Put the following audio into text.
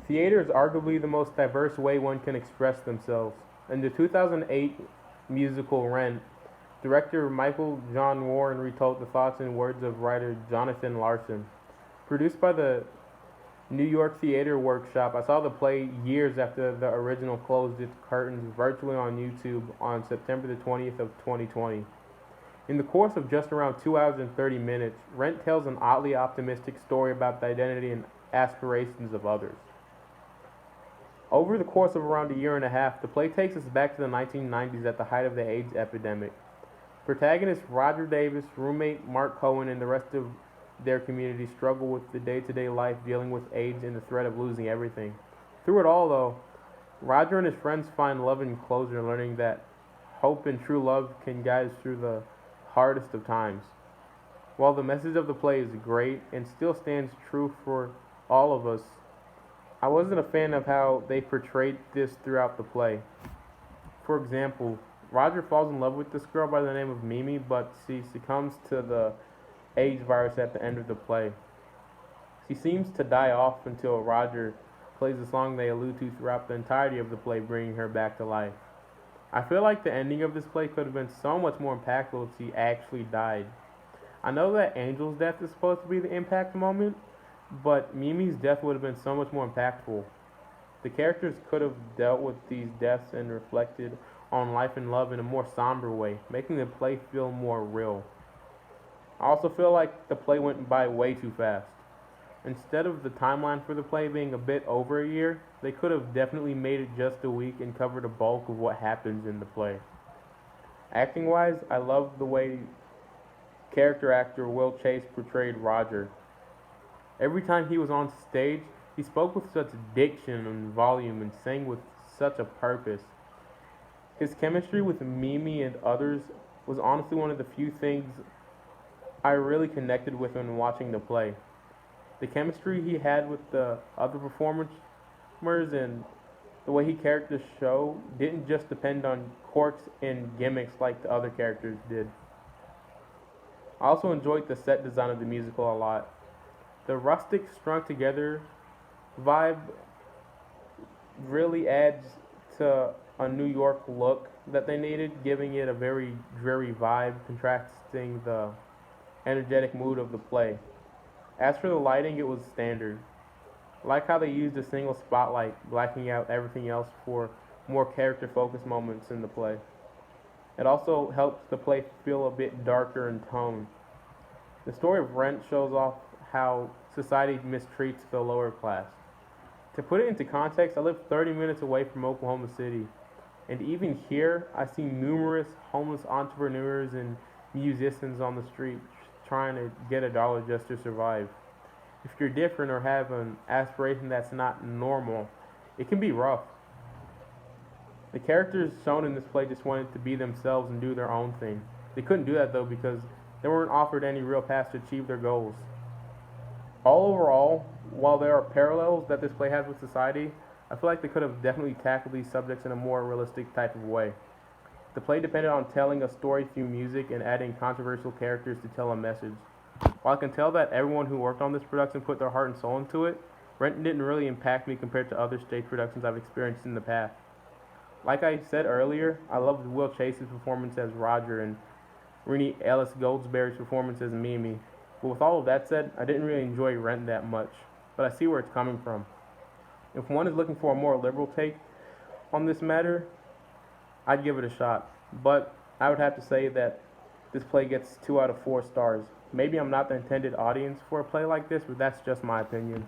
Theater is arguably the most diverse way one can express themselves. In the 2008 musical Rent, director Michael John Warren retold the thoughts and words of writer Jonathan Larson. Produced by the New York Theater Workshop, I saw the play years after the original closed its curtains virtually on YouTube on September the 20th of 2020. In the course of just around 2 hours and 30 minutes, Rent tells an oddly optimistic story about the identity and aspirations of others. Over the course of around a year and a half, the play takes us back to the 1990s at the height of the AIDS epidemic. Protagonist Roger Davis, roommate Mark Cohen, and the rest of their community struggle with the day-to-day life dealing with AIDS and the threat of losing everything. Through it all, though, Roger and his friends find love and closure, learning that hope and true love can guide us through the hardest of times. While the message of the play is great and still stands true for all of us, I wasn't a fan of how they portrayed this throughout the play. For example, Roger falls in love with this girl by the name of Mimi, but she succumbs to the AIDS virus at the end of the play. She seems to die off until Roger plays the song they allude to throughout the entirety of the play, bringing her back to life. I feel like the ending of this play could have been so much more impactful if she actually died. I know that Angel's death is supposed to be the impact moment, but Mimi's death would have been so much more impactful. The characters could have dealt with these deaths and reflected on life and love in a more somber way, making the play feel more real. I also feel like the play went by way too fast. Instead of the timeline for the play being a bit over a year, they could have definitely made it just a week and covered a bulk of what happens in the play. Acting wise, I love the way character actor Will Chase portrayed Roger. Every time he was on stage, he spoke with such diction and volume and sang with such a purpose. His chemistry with Mimi and others was honestly one of the few things I really connected with when watching the play. The chemistry he had with the other performers and the way he carried the show didn't just depend on quirks and gimmicks like the other characters did. I also enjoyed the set design of the musical a lot. The rustic, strung together vibe really adds to a New York look that they needed, giving it a very dreary vibe, contrasting the energetic mood of the play. As for the lighting, it was standard. I like how they used a single spotlight, blacking out everything else for more character-focused moments in the play. It also helps the play feel a bit darker in tone. The story of Rent shows off how society mistreats the lower class. To put it into context, I live 30 minutes away from Oklahoma City, and even here, I see numerous homeless entrepreneurs and musicians on the street trying to get a dollar just to survive. If you're different or have an aspiration that's not normal, it can be rough. The characters shown in this play just wanted to be themselves and do their own thing. They couldn't do that though because they weren't offered any real paths to achieve their goals. All overall, while there are parallels that this play has with society, I feel like they could have definitely tackled these subjects in a more realistic type of way. The play depended on telling a story through music and adding controversial characters to tell a message. While I can tell that everyone who worked on this production put their heart and soul into it, Rent didn't really impact me compared to other stage productions I've experienced in the past. Like I said earlier, I loved Will Chase's performance as Roger and Renee Ellis Goldsberry's performance as Mimi. But with all of that said, I didn't really enjoy Rent that much, but I see where it's coming from. If one is looking for a more liberal take on this matter, I'd give it a shot. But I would have to say that this play gets 2 out of 4 stars. Maybe I'm not the intended audience for a play like this, but that's just my opinion.